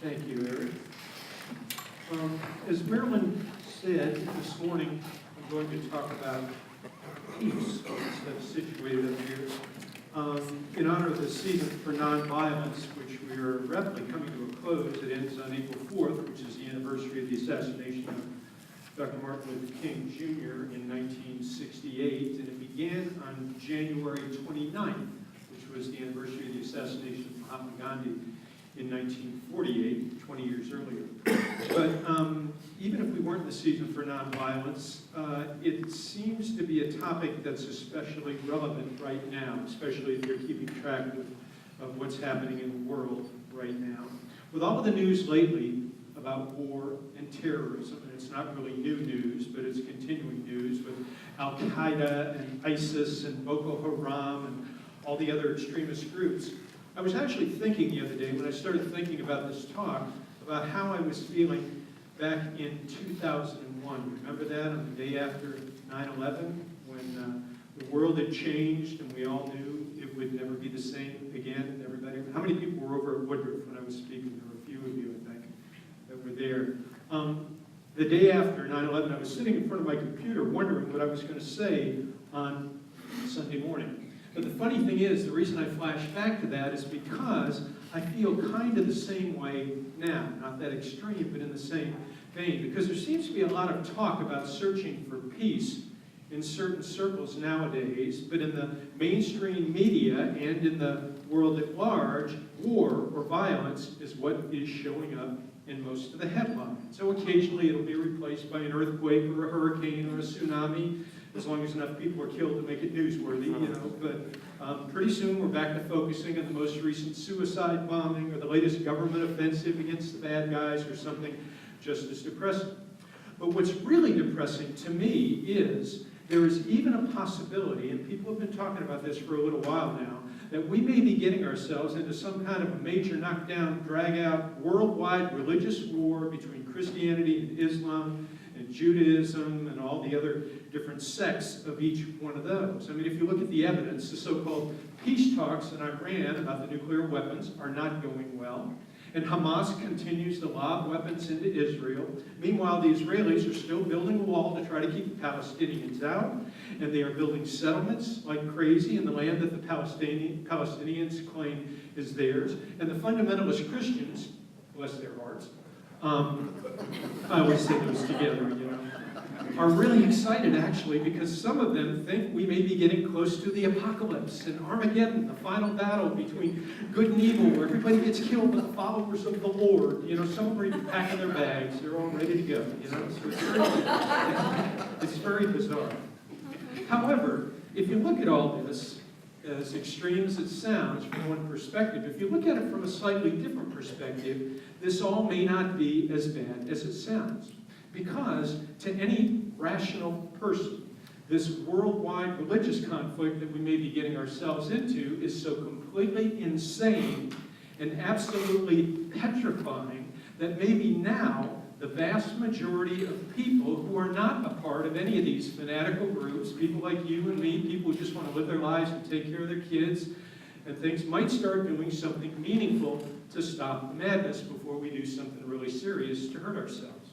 Thank you, Eric. As Marilyn said this morning, I'm going to talk about peace that's situated up here. In honor of the season for nonviolence, which we are rapidly coming to a close, it ends on April 4th, which is the anniversary of the assassination of Dr. Martin Luther King Jr. in 1968, and it began on January 29th, which was the anniversary of the assassination of Mahatma Gandhi in 1948, 20 years earlier. But even if we weren't in the season for nonviolence, it seems to be a topic that's especially relevant right now, especially if you're keeping track of what's happening in the world right now. With all of the news lately about war and terrorism, and it's not really new news, but it's continuing news with Al-Qaeda and ISIS and Boko Haram and all the other extremist groups. I was actually thinking the other day, when I started thinking about this talk, about how I was feeling back in 2001. Remember that, on the day after 9/11, when the world had changed and we all knew it would never be the same again? Everybody, how many people were over at Woodruff when I was speaking? There were a few of you, I think, that were there. The day after 9/11, I was sitting in front of my computer wondering what I was going to say on Sunday morning. But the funny thing is, the reason I flash back to that is because I feel kind of the same way now. Not that extreme, but in the same vein. Because there seems to be a lot of talk about searching for peace in certain circles nowadays, but in the mainstream media and in the world at large, war or violence is what is showing up in most of the headlines. So occasionally it'll be replaced by an earthquake or a hurricane or a tsunami, as long as enough people are killed to make it newsworthy, you know. But pretty soon we're back to focusing on the most recent suicide bombing or the latest government offensive against the bad guys or something just as depressing. But what's really depressing to me is there is even a possibility, and people have been talking about this for a little while now, that we may be getting ourselves into some kind of a major knockdown, drag-out, worldwide religious war between Christianity and Islam and Judaism and all the other different sects of each one of those. I mean, if you look at the evidence, the so-called peace talks in Iran about the nuclear weapons are not going well. And Hamas continues to lob weapons into Israel. Meanwhile, the Israelis are still building a wall to try to keep the Palestinians out. And they are building settlements like crazy in the land that the Palestinians claim is theirs. And the fundamentalist Christians, bless their hearts, I always say those together, you know, are really excited, actually, because some of them think we may be getting close to the apocalypse and Armageddon, the final battle between good and evil, where everybody gets killed but the followers of the Lord. You know, some are even packing their bags. They're all ready to go, you know. So it's very bizarre. However, if you look at all this, as extreme as it sounds from one perspective, if you look at it from a slightly different perspective, this all may not be as bad as it sounds. Because to any rational person, this worldwide religious conflict that we may be getting ourselves into is so completely insane and absolutely petrifying that maybe now the vast majority of people who are not a part of any of these fanatical groups, people like you and me, people who just want to live their lives and take care of their kids and things, might start doing something meaningful to stop the madness before we do something really serious to hurt ourselves.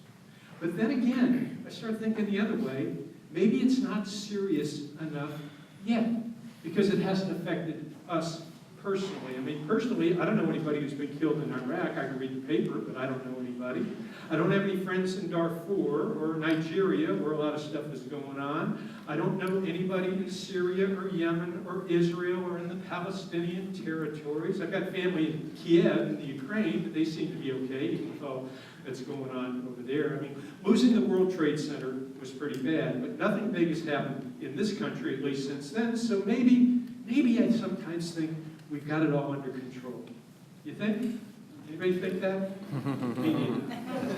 But then again, I start thinking the other way. Maybe it's not serious enough yet, because it hasn't affected us personally. I mean, personally, I don't know anybody who's been killed in Iraq. I can read the paper, but I don't know anybody. I don't have any friends in Darfur or Nigeria, where a lot of stuff is going on. I don't know anybody in Syria or Yemen or Israel or in the Palestinian territories. I've got family in Kiev in the Ukraine, but they seem to be okay, even with all that's going on over there. I mean, losing the World Trade Center was pretty bad, but nothing big has happened in this country, at least since then, so maybe I sometimes think we've got it all under control. You think? Anybody think that? Me neither.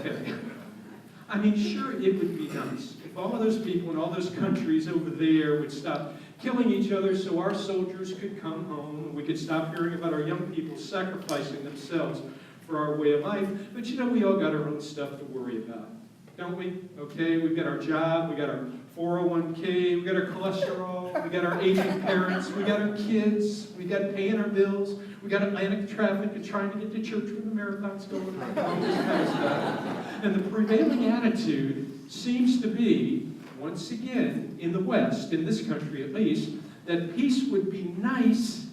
Okay. I mean, sure, it would be nice if all of those people in all those countries over there would stop killing each other so our soldiers could come home, and we could stop hearing about our young people sacrificing themselves for our way of life. But you know, we all got our own stuff to worry about, don't we? Okay, we've got our job, we got our 401k, we got our cholesterol, we got our aging parents, we got our kids, we got paying our bills, we got Atlantic traffic and trying to get to church when the marathon's going on, all this kind of stuff. And the prevailing attitude seems to be, once again, in the West, in this country at least, that peace would be nice,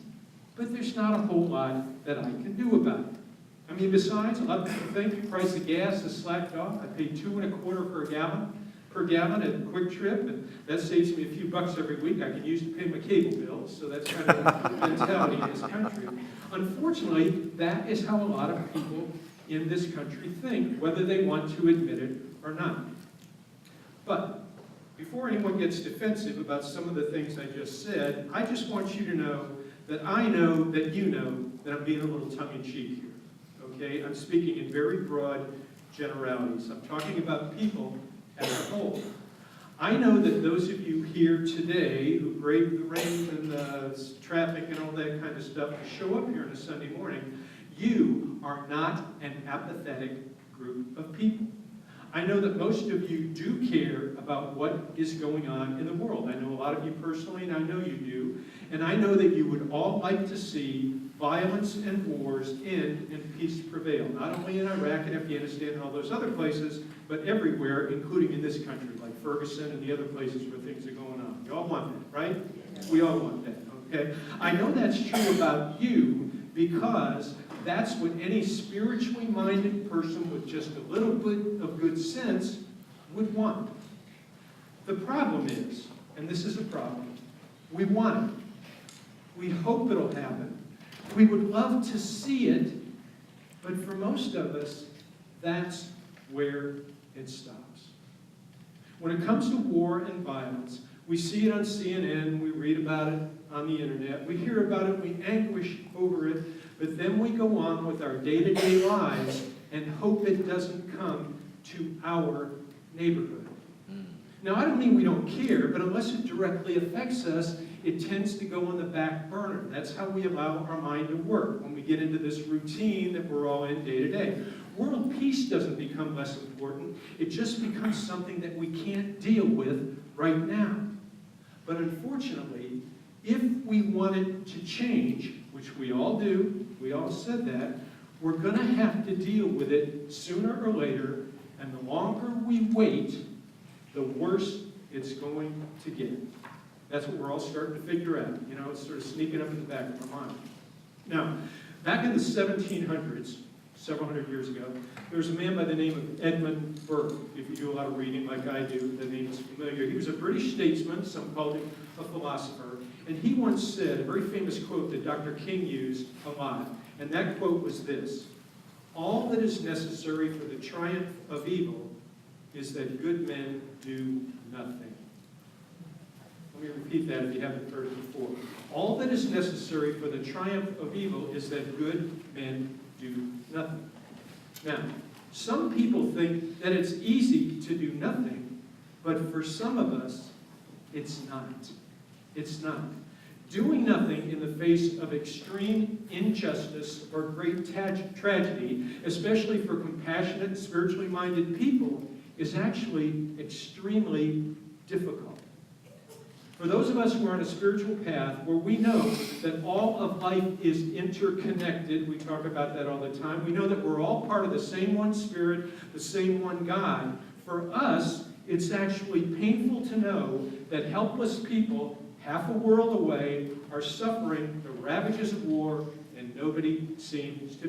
but there's not a whole lot that I can do about it. I mean, besides, a lot of people think the price of gas has slacked off. I pay $2.25 per gallon at a Quick Trip, and that saves me a few bucks every week I can use to pay my cable bills, so that's kind of the mentality in this country. Unfortunately, that is how a lot of people in this country think, whether they want to admit it or not. But before anyone gets defensive about some of the things I just said, I just want you to know that I know that you know that I'm being a little tongue-in-cheek here, okay? I'm speaking in very broad generalities. I'm talking about people as a whole. I know that those of you here today who brave the rain and the traffic and all that kind of stuff to show up here on a Sunday morning, you are not an apathetic group of people. I know that most of you do care about what is going on in the world. I know a lot of you personally, and I know you do. And I know that you would all like to see violence and wars end and peace prevail, not only in Iraq and Afghanistan and all those other places, but everywhere, including in this country, like Ferguson and the other places where things are going on. You all want that, right? We all want that, okay? I know that's true about you because that's what any spiritually minded person with just a little bit of good sense would want. The problem is, and this is a problem, we want it. We hope it'll happen. We would love to see it, but for most of us, that's where it stops. When it comes to war and violence, we see it on CNN, we read about it on the internet, we hear about it, we anguish over it, but then we go on with our day-to-day lives and hope it doesn't come to our neighborhood. Now, I don't mean we don't care, but unless it directly affects us, it tends to go on the back burner. That's how we allow our mind to work when we get into this routine that we're all in day to day. World peace doesn't become less important. It just becomes something that we can't deal with right now. But unfortunately, if we want it to change, which we all do, we all said that, we're going to have to deal with it sooner or later, and the longer we wait, the worse it's going to get. That's what we're all starting to figure out. You know, it's sort of sneaking up in the back of our mind. Now, back in the 1700s, several hundred years ago, there was a man by the name of Edmund Burke. If you do a lot of reading like I do, the name is familiar. He was a British statesman, some called him a philosopher, and he once said a very famous quote that Dr. King used a lot, and that quote was this: "All that is necessary for the triumph of evil is that good men do nothing." Let me repeat that if you haven't heard it before. All that is necessary for the triumph of evil is that good men do nothing. Now, some people think that it's easy to do nothing, but for some of us, it's not. It's not. Doing nothing in the face of extreme injustice or great tragedy, especially for compassionate, spiritually minded people, is actually extremely difficult. For those of us who are on a spiritual path where we know that all of life is interconnected, we talk about that all the time, we know that we're all part of the same one Spirit, the same one God. For us, it's actually painful to know that helpless people half a world away are suffering the ravages of war, and nobody seems to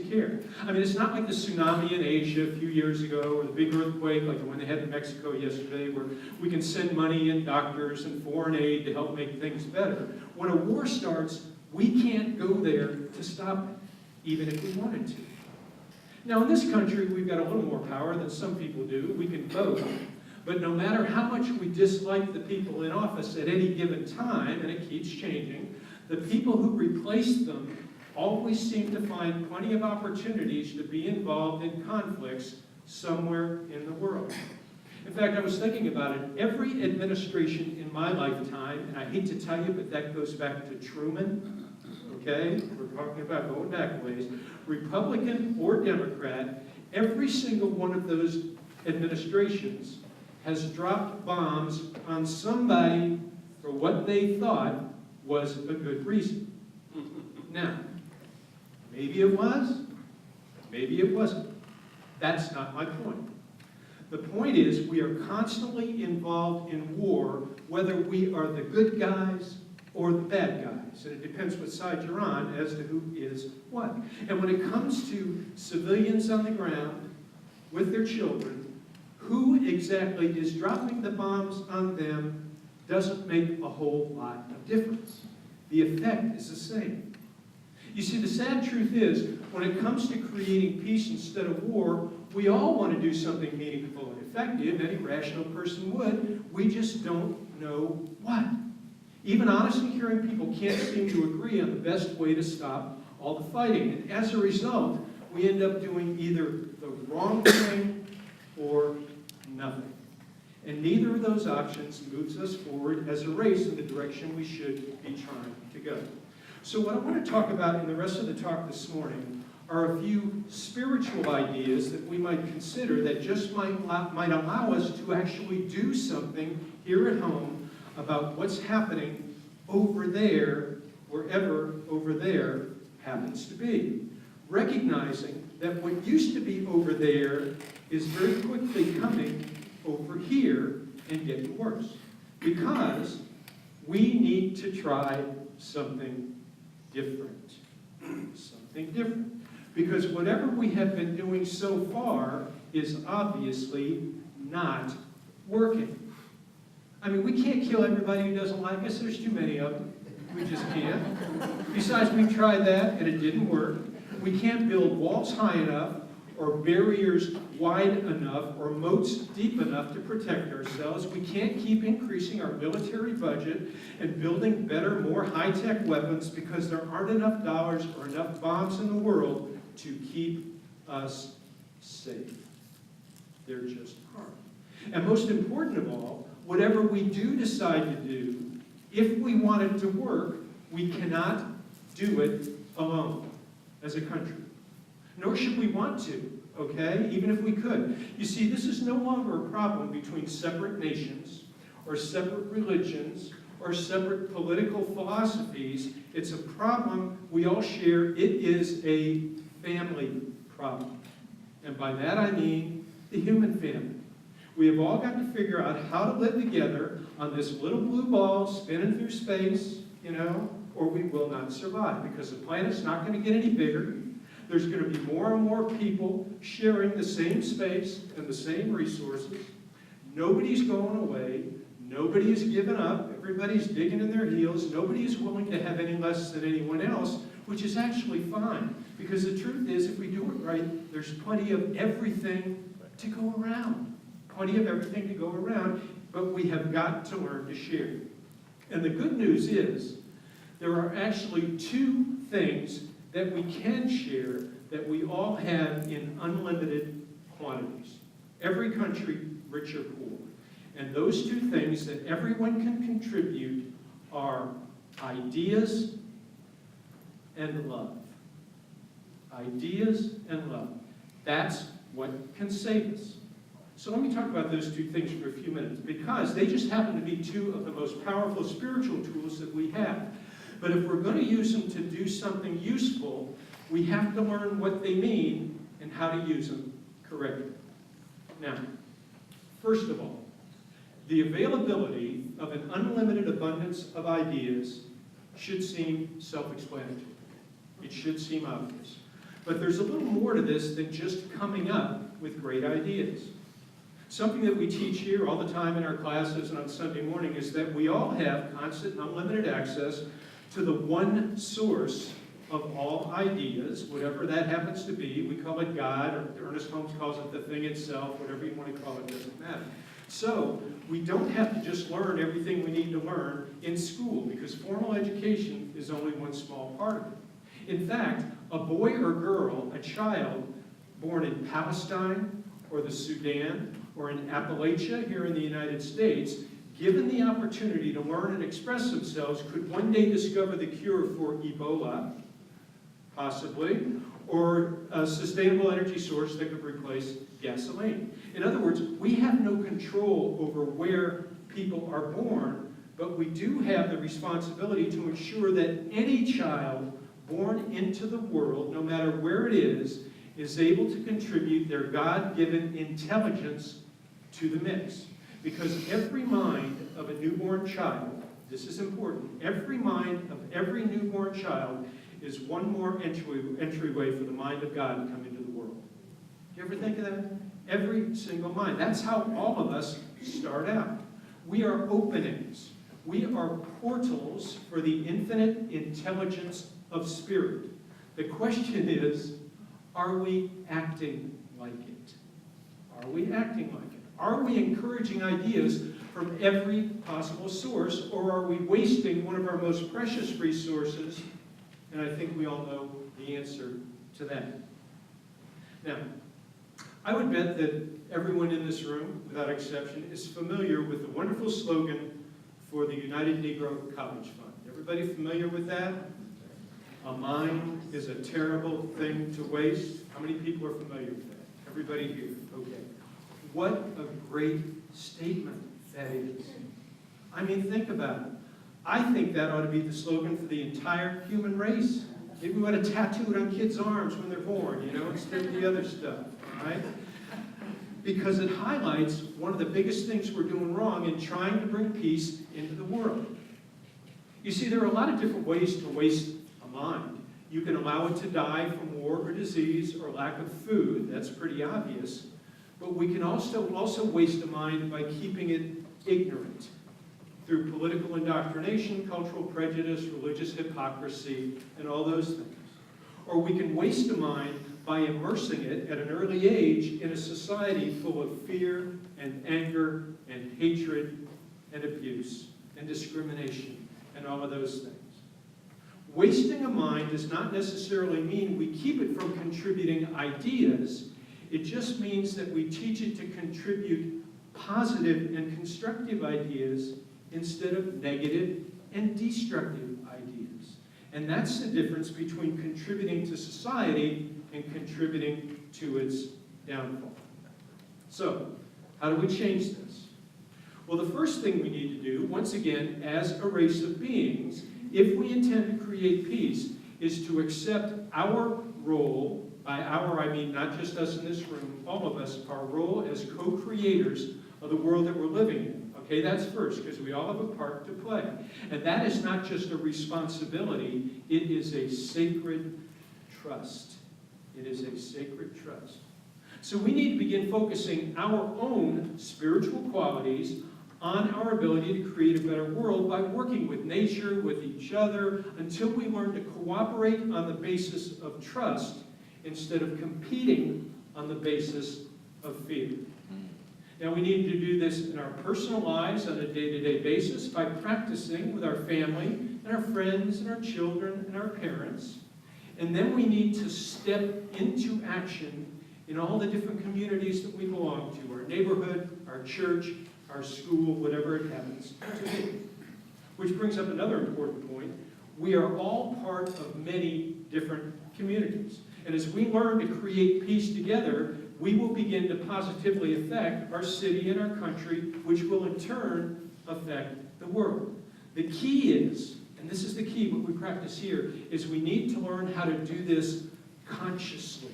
care. I mean, it's not like the tsunami in Asia a few years ago, or the big earthquake like the one they had in Mexico yesterday, where we can send money and doctors and foreign aid to help make things better. When a war starts, we can't go there to stop it, even if we wanted to. Now, in this country, we've got a little more power than some people do. We can vote. But no matter how much we dislike the people in office at any given time, and it keeps changing, the people who replace them always seem to find plenty of opportunities to be involved in conflicts somewhere in the world. In fact, I was thinking about it. Every administration in my lifetime, and I hate to tell you, but that goes back to Truman, okay? We're talking about going back ways. Republican or Democrat, every single one of those administrations has dropped bombs on somebody for what they thought was a good reason. Now, maybe it was, maybe it wasn't. That's not my point. The point is we are constantly involved in war, whether we are the good guys or the bad guys. And it depends what side you're on as to who is what. And when it comes to civilians on the ground with their children, who exactly is dropping the bombs on them doesn't make a whole lot of difference. The effect is the same. You see, the sad truth is, when it comes to creating peace instead of war, we all want to do something meaningful and effective. Any rational person would. We just don't know what. Even honestly hearing people can't seem to agree on the best way to stop all the fighting. And as a result, we end up doing either the wrong thing or nothing. And neither of those options moves us forward as a race in the direction we should be trying to go. So what I want to talk about in the rest of the talk this morning are a few spiritual ideas that we might consider that just might allow us to actually do something here at home about what's happening over there, wherever over there happens to be. Recognizing that what used to be over there is very quickly coming over here and getting worse. Because we need to try something different. Something different. Because whatever we have been doing so far is obviously not working. I mean, we can't kill everybody who doesn't like us. There's too many of them. We just can't. Besides, we tried that and it didn't work. We can't build walls high enough or barriers wide enough or moats deep enough to protect ourselves. We can't keep increasing our military budget and building better, more high-tech weapons because there aren't enough dollars or enough bombs in the world to keep us safe. There just aren't. And most important of all, whatever we do decide to do, if we want it to work, we cannot do it alone as a country. Nor should we want to, okay, even if we could. You see, this is no longer a problem between separate nations or separate religions or separate political philosophies. It's a problem we all share. It is a family problem. And by that I mean the human family. We have all got to figure out how to live together on this little blue ball spinning through space, or we will not survive because the planet's not going to get any bigger. There's going to be more and more people sharing the same space and the same resources. Nobody's going away. Nobody is giving up. Everybody's digging in their heels. Nobody is willing to have any less than anyone else, which is actually fine. Because the truth is, if we do it right, there's plenty of everything to go around. Plenty of everything to go around, but we have got to learn to share. And the good news is, there are actually two things that we can share that we all have in unlimited quantities. Every country, rich or poor. And those two things that everyone can contribute are ideas and love. Ideas and love. That's what can save us. So let me talk about those two things for a few minutes, because they just happen to be two of the most powerful spiritual tools that we have. But if we're going to use them to do something useful, we have to learn what they mean and how to use them correctly. Now, first of all, the availability of an unlimited abundance of ideas should seem self-explanatory. It should seem obvious. But there's a little more to this than just coming up with great ideas. Something that we teach here all the time in our classes and on Sunday morning is that we all have constant and unlimited access to the one source of all ideas, whatever that happens to be. We call it God, or Ernest Holmes calls it the thing itself, whatever you want to call it, doesn't matter. So we don't have to just learn everything we need to learn in school, because formal education is only one small part of it. In fact, a boy or girl, a child born in Palestine or the Sudan or in Appalachia here in the United States, given the opportunity to learn and express themselves, could one day discover the cure for Ebola, possibly, or a sustainable energy source that could replace gasoline. In other words, we have no control over where people are born, but we do have the responsibility to ensure that any child born into the world, no matter where it is able to contribute their God-given intelligence to the mix. Because every mind of a newborn child, this is important, every mind of every newborn child is one more entryway for the mind of God to come into the world. Do you ever think of that? Every single mind. That's how all of us start out. We are openings. We are portals for the infinite intelligence of spirit. The question is, are we acting like it? Are we acting like it? Are we encouraging ideas from every possible source, or are we wasting one of our most precious resources? And I think we all know the answer to that. Now, I would bet that everyone in this room, without exception, is familiar with the wonderful slogan for the United Negro College Fund. Everybody familiar with that? A mind is a terrible thing to waste. How many people are familiar with that? Everybody here. Okay. What a great statement that is. I mean, think about it. I think that ought to be the slogan for the entire human race. Maybe we ought to tattoo it on kids' arms when they're born, instead of the other stuff, right? Because it highlights one of the biggest things we're doing wrong in trying to bring peace into the world. You see, there are a lot of different ways to waste a mind. You can allow it to die from war or disease or lack of food. That's pretty obvious. But we can also waste a mind by keeping it ignorant through political indoctrination, cultural prejudice, religious hypocrisy, and all those things. Or we can waste a mind by immersing it at an early age in a society full of fear and anger and hatred and abuse and discrimination and all of those things. Wasting a mind does not necessarily mean we keep it from contributing ideas. It just means that we teach it to contribute positive and constructive ideas instead of negative and destructive ideas. And that's the difference between contributing to society and contributing to its downfall. So, how do we change this? Well, the first thing we need to do, once again, as a race of beings, if we intend to create peace, is to accept our role. By our, I mean not just us in this room, all of us, our role as co-creators of the world that we're living in. Okay, that's first, because we all have a part to play. And that is not just a responsibility, it is a sacred trust. It is a sacred trust. So we need to begin focusing our own spiritual qualities on our ability to create a better world by working with nature, with each other, until we learn to cooperate on the basis of trust instead of competing on the basis of fear. Now, we need to do this in our personal lives on a day-to-day basis by practicing with our family and our friends and our children and our parents. And then we need to step into action in all the different communities that we belong to, our neighborhood, our church, our school, whatever it happens to be. Which brings up another important point. We are all part of many different communities. And as we learn to create peace together, we will begin to positively affect our city and our country, which will in turn affect the world. The key is, and this is the key, what we practice here, is we need to learn how to do this consciously.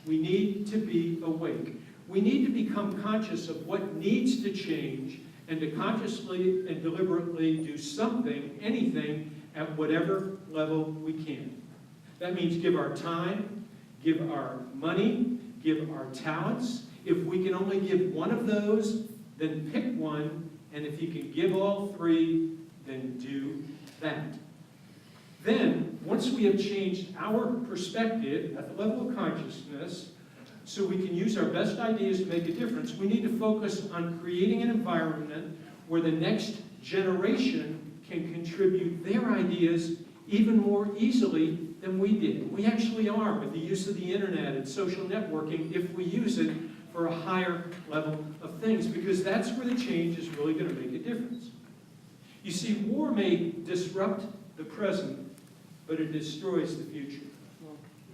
We need to be awake. We need to become conscious of what needs to change and to consciously and deliberately do something, anything, at whatever level we can. That means give our time, give our money, give our talents. If we can only give one of those, then pick one. And if you can give all three, then do that. Then, once we have changed our perspective at the level of consciousness, so we can use our best ideas to make a difference, we need to focus on creating an environment where the next generation can contribute their ideas even more easily than we did. We actually are with the use of the internet and social networking if we use it for a higher level of things, because that's where the change is really going to make a difference. You see, war may disrupt the present, but it destroys the future.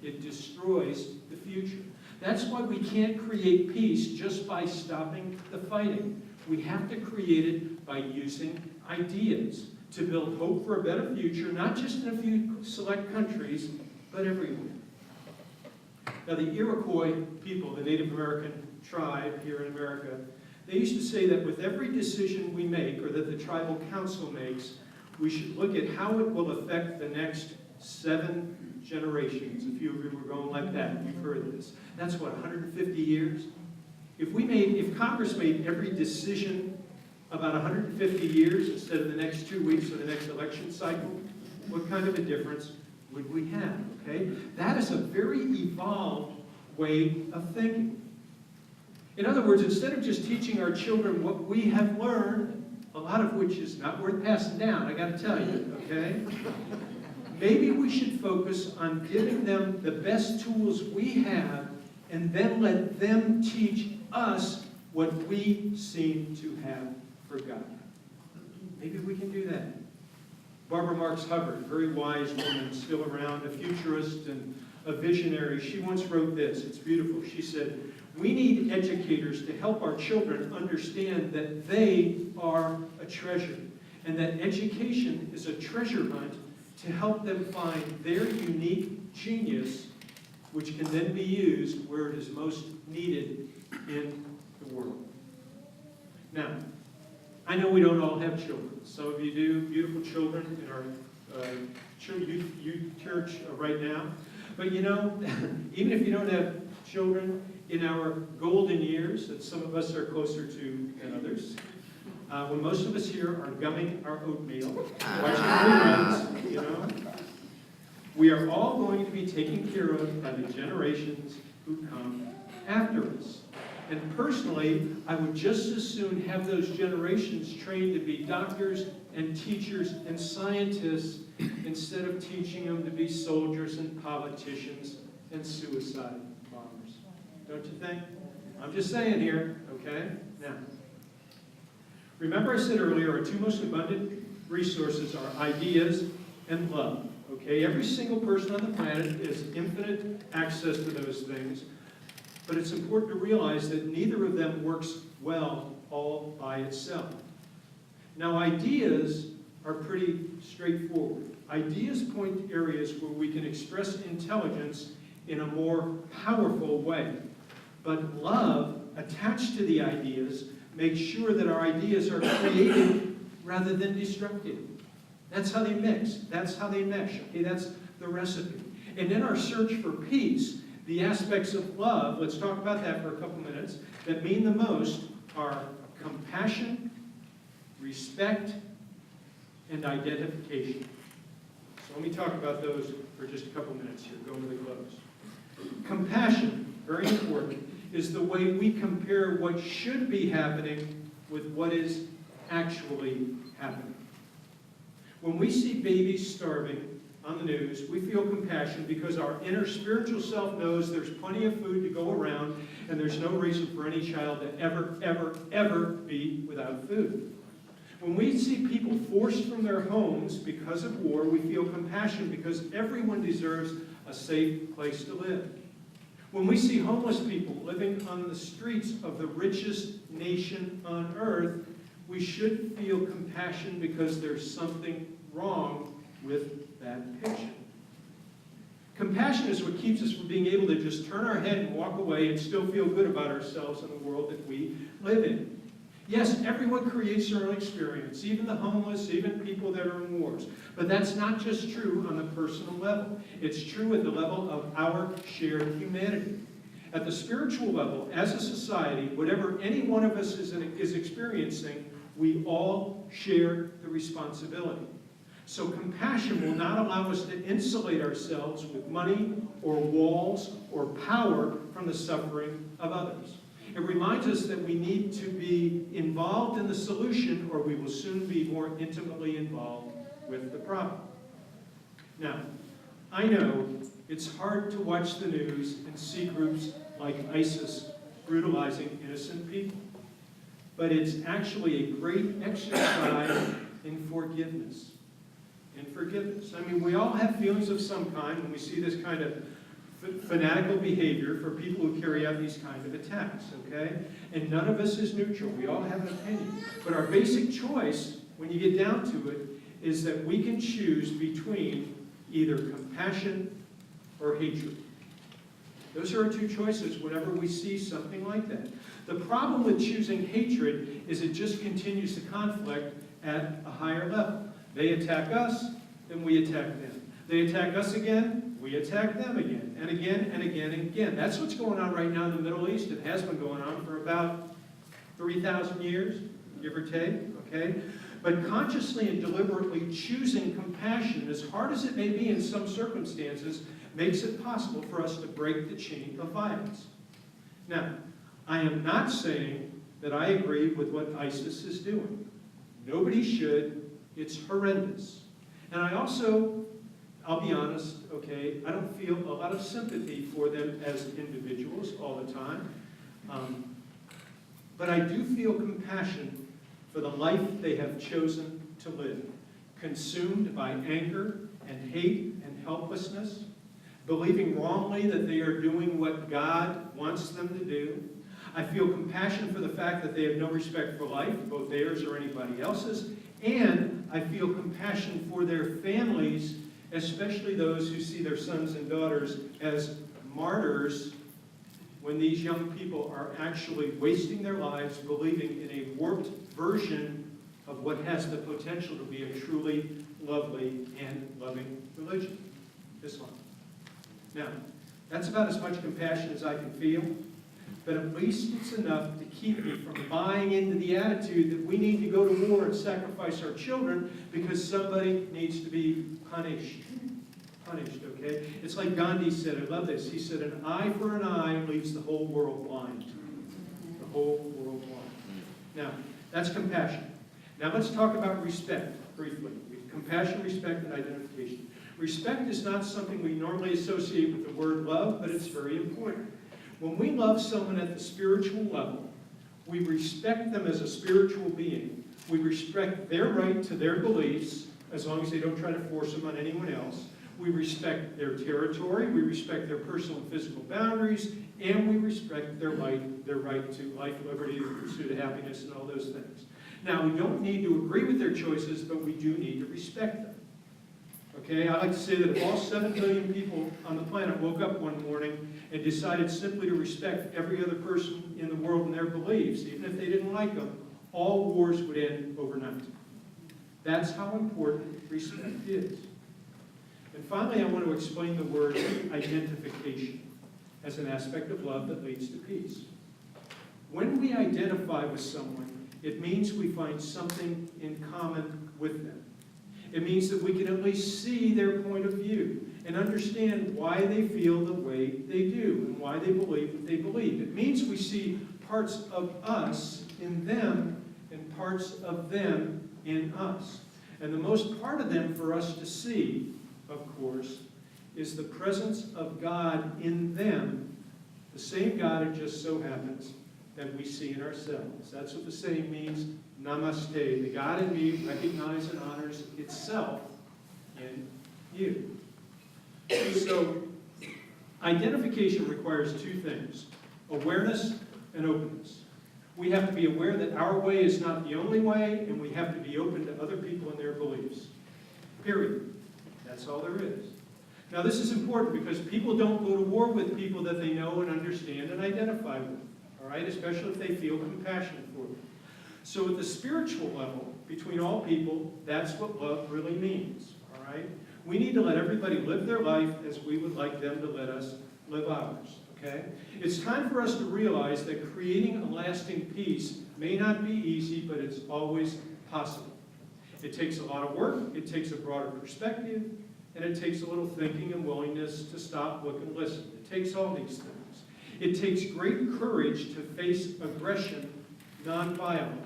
It destroys the future. That's why we can't create peace just by stopping the fighting. We have to create it by using ideas to build hope for a better future, not just in a few select countries, but everywhere. Now, the Iroquois people, the Native American tribe here in America, they used to say that with every decision we make, or that the tribal council makes, we should look at how it will affect the next 7 generations. A few of you were going like that. You've heard this. That's what, 150 years? If Congress made every decision about 150 years instead of the next 2 weeks or the next election cycle, what kind of a difference would we have? Okay? That is a very evolved way of thinking. In other words, instead of just teaching our children what we have learned, a lot of which is not worth passing down, I got to tell you, okay? Maybe we should focus on giving them the best tools we have and then let them teach us what we seem to have forgotten. Maybe we can do that. Barbara Marx Hubbard, very wise woman, still around, a futurist and a visionary, she once wrote this. It's beautiful. She said, "We need educators to help our children understand that they are a treasure, and that education is a treasure hunt to help them find their unique genius, which can then be used where it is most needed in the world." Now, I know we don't all have children. Some of you do, beautiful children in our youth church right now. But you know, even if you don't have children, in our golden years, that some of us are closer to than others, when most of us here are gumming our oatmeal, watching reruns, you know, we are all going to be taken care of by the generations who come after us. And personally, I would just as soon have those generations trained to be doctors and teachers and scientists instead of teaching them to be soldiers and politicians and suicide bombers. Don't you think? I'm just saying here, okay? Now, remember I said earlier, our 2 most abundant resources are ideas and love, okay? Every single person on the planet has infinite access to those things. But it's important to realize that neither of them works well all by itself. Now, ideas are pretty straightforward. Ideas point to areas where we can express intelligence in a more powerful way. But love, attached to the ideas, makes sure that our ideas are creative rather than destructive. That's how they mix. That's how they mesh. Okay, that's the recipe. And in our search for peace, the aspects of love, let's talk about that for a couple minutes, that mean the most are compassion, respect, and identification. So let me talk about those for just a couple minutes here, going to the close. Compassion, very important, is the way we compare what should be happening with what is actually happening. When we see babies starving on the news, we feel compassion because our inner spiritual self knows there's plenty of food to go around and there's no reason for any child to ever, ever, ever be without food. When we see people forced from their homes because of war, we feel compassion because everyone deserves a safe place to live. When we see homeless people living on the streets of the richest nation on earth, we should feel compassion because there's something wrong with that picture. Compassion is what keeps us from being able to just turn our head and walk away and still feel good about ourselves and the world that we live in. Yes, everyone creates their own experience, even the homeless, even people that are in wars. But that's not just true on the personal level. It's true at the level of our shared humanity. At the spiritual level, as a society, whatever any one of us is experiencing, we all share the responsibility. So compassion will not allow us to insulate ourselves with money or walls or power from the suffering of others. It reminds us that we need to be involved in the solution or we will soon be more intimately involved with the problem. Now, I know it's hard to watch the news and see groups like ISIS brutalizing innocent people, but it's actually a great exercise in forgiveness. I mean, we all have feelings of some kind when we see this kind of fanatical behavior for people who carry out these kinds of attacks, okay? And none of us is neutral. We all have an opinion. But our basic choice, when you get down to it, is that we can choose between either compassion or hatred. Those are our two choices whenever we see something like that. The problem with choosing hatred is it just continues the conflict at a higher level. They attack us, then we attack them. They attack us again, we attack them again, and again, and again, and again. That's what's going on right now in the Middle East. It has been going on for about 3,000 years, give or take, okay? But consciously and deliberately choosing compassion, as hard as it may be in some circumstances, makes it possible for us to break the chain of violence. Now, I am not saying that I agree with what ISIS is doing. Nobody should. It's horrendous. And I also, I'll be honest, okay, I don't feel a lot of sympathy for them as individuals all the time. But I do feel compassion for the life they have chosen to live, consumed by anger and hate and helplessness, believing wrongly that they are doing what God wants them to do. I feel compassion for the fact that they have no respect for life, both theirs or anybody else's, and I feel compassion for their families, especially those who see their sons and daughters as martyrs when these young people are actually wasting their lives believing in a warped version of what has the potential to be a truly lovely and loving religion, Islam. Now, that's about as much compassion as I can feel, but at least it's enough to keep me from buying into the attitude that we need to go to war and sacrifice our children because somebody needs to be punished. Okay? It's like Gandhi said, I love this, he said, an eye for an eye leaves the whole world blind. The whole world blind. Now, that's compassion. Now let's talk about respect briefly. Compassion, respect, and identification. Respect is not something we normally associate with the word love, but it's very important. When we love someone at the spiritual level, we respect them as a spiritual being. We respect their right to their beliefs, as long as they don't try to force them on anyone else. We respect their territory, we respect their personal and physical boundaries, and we respect their right to life, liberty, the pursuit of happiness, and all those things. Now, we don't need to agree with their choices, but we do need to respect them. Okay, I like to say that if all 7 billion people on the planet woke up one morning and decided simply to respect every other person in the world and their beliefs, even if they didn't like them, all wars would end overnight. That's how important respect is. And finally, I want to explain the word identification as an aspect of love that leads to peace. When we identify with someone, it means we find something in common with them. It means that we can at least see their point of view and understand why they feel the way they do and why they believe what they believe. It means we see parts of us in them and parts of them in us. And the most part of them for us to see, of course, is the presence of God in them, the same God it just so happens that we see in ourselves. That's what the saying means, namaste. The God in me recognizes and honors itself in you. So, identification requires two things, awareness and openness. We have to be aware that our way is not the only way, and we have to be open to other people and their beliefs. Period. That's all there is. Now, this is important because people don't go to war with people that they know and understand and identify with, all right? Especially if they feel compassion for them. So at the spiritual level, between all people, that's what love really means, all right? We need to let everybody live their life as we would like them to let us live ours, okay? It's time for us to realize that creating a lasting peace may not be easy, but it's always possible. It takes a lot of work, it takes a broader perspective, and it takes a little thinking and willingness to stop, look, and listen. It takes all these things. It takes great courage to face aggression non-violently.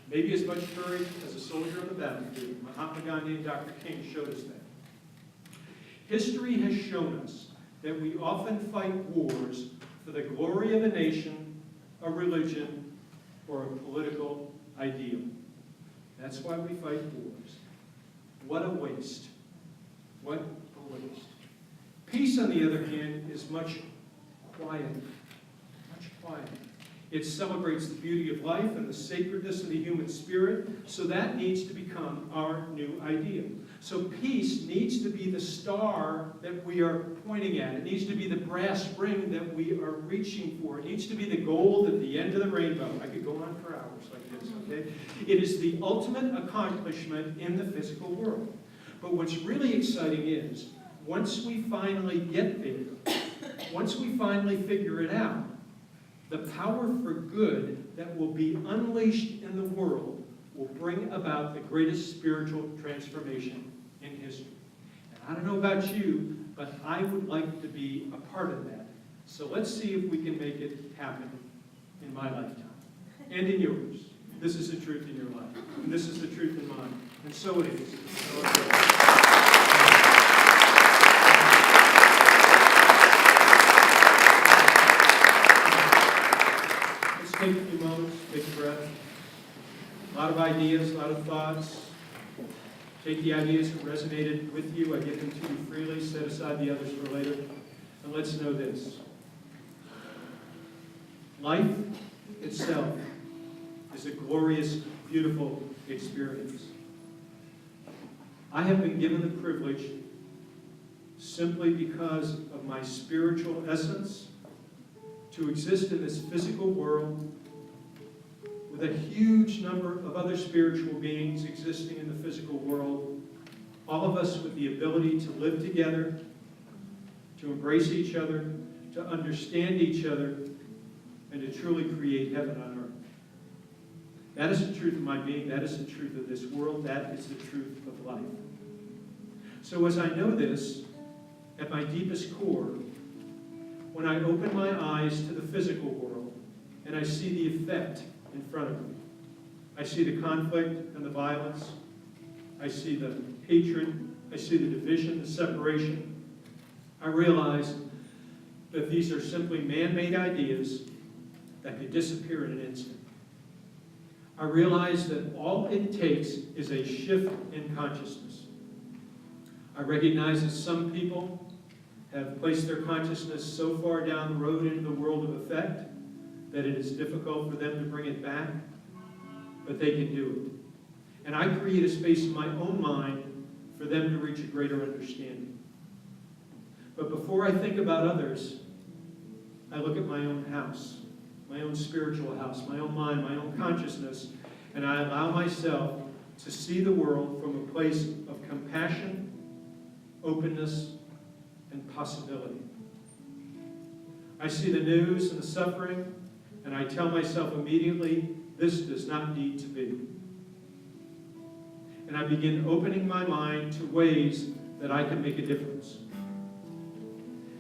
Maybe as much courage as a soldier on the battlefield. Mahatma Gandhi and Dr. King showed us that. History has shown us that we often fight wars for the glory of a nation, a religion, or a political ideal. That's why we fight wars. What a waste. What a waste. Peace, on the other hand, is much quieter. Much quieter. It celebrates the beauty of life and the sacredness of the human spirit, so that needs to become our new ideal. So peace needs to be the star that we are pointing at. It needs to be the brass ring that we are reaching for. It needs to be the gold at the end of the rainbow. I could go on for hours like this, okay? It is the ultimate accomplishment in the physical world. But what's really exciting is, once we finally get there, once we finally figure it out, the power for good that will be unleashed in the world will bring about the greatest spiritual transformation in history. And I don't know about you, but I would like to be a part of that. So let's see if we can make it happen in my lifetime and in yours. This is the truth in your life, and this is the truth in mine, and so it is. Take a few moments, take a breath. A lot of ideas, a lot of thoughts. Take the ideas that resonated with you. I give them to you freely. Set aside the others for later. And let's know this. Life itself is a glorious, beautiful experience. I have been given the privilege, simply because of my spiritual essence, to exist in this physical world with a huge number of other spiritual beings existing in the physical world, all of us with the ability to live together, to embrace each other, to understand each other, and to truly create heaven on earth. That is the truth of my being. That is the truth of this world. That is the truth of life. So as I know this, at my deepest core, when I open my eyes to the physical world and I see the effect in front of me, I see the conflict and the violence, I see the hatred, I see the division, the separation, I realize that these are simply man-made ideas that could disappear in an instant. I realize that all it takes is a shift in consciousness. I recognize that some people have placed their consciousness so far down the road into the world of effect that it is difficult for them to bring it back, but they can do it. And I create a space in my own mind for them to reach a greater understanding. But before I think about others, I look at my own house, my own spiritual house, my own mind, my own consciousness, and I allow myself to see the world from a place of compassion, openness, and possibility. I see the news and the suffering, and I tell myself immediately, this does not need to be. And I begin opening my mind to ways that I can make a difference.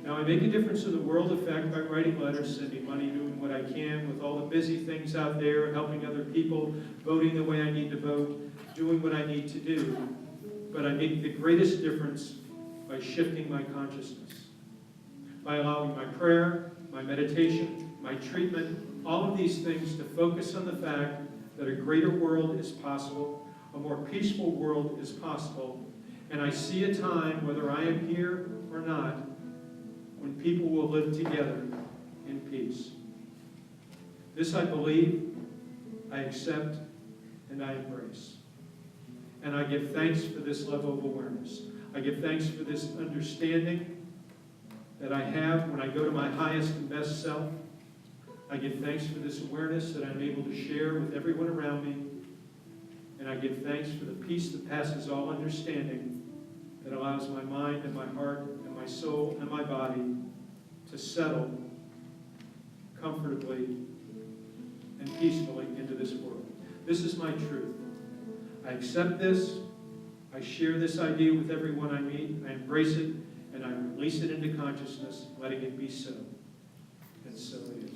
Now, I make a difference in the world effect by writing letters, sending money, doing what I can with all the busy things out there, helping other people, voting the way I need to vote, doing what I need to do. But I make the greatest difference by shifting my consciousness, by allowing my prayer, my meditation, my treatment, all of these things to focus on the fact that a greater world is possible, a more peaceful world is possible, and I see a time, whether I am here or not, when people will live together in peace. This I believe, I accept, and I embrace. And I give thanks for this level of awareness. I give thanks for this understanding that I have when I go to my highest and best self. I give thanks for this awareness that I'm able to share with everyone around me. And I give thanks for the peace that passes all understanding that allows my mind and my heart and my soul and my body to settle comfortably and peacefully into this world. This is my truth. I accept this. I share this idea with everyone I meet. I embrace it, and I release it into consciousness, letting it be so. And so it is.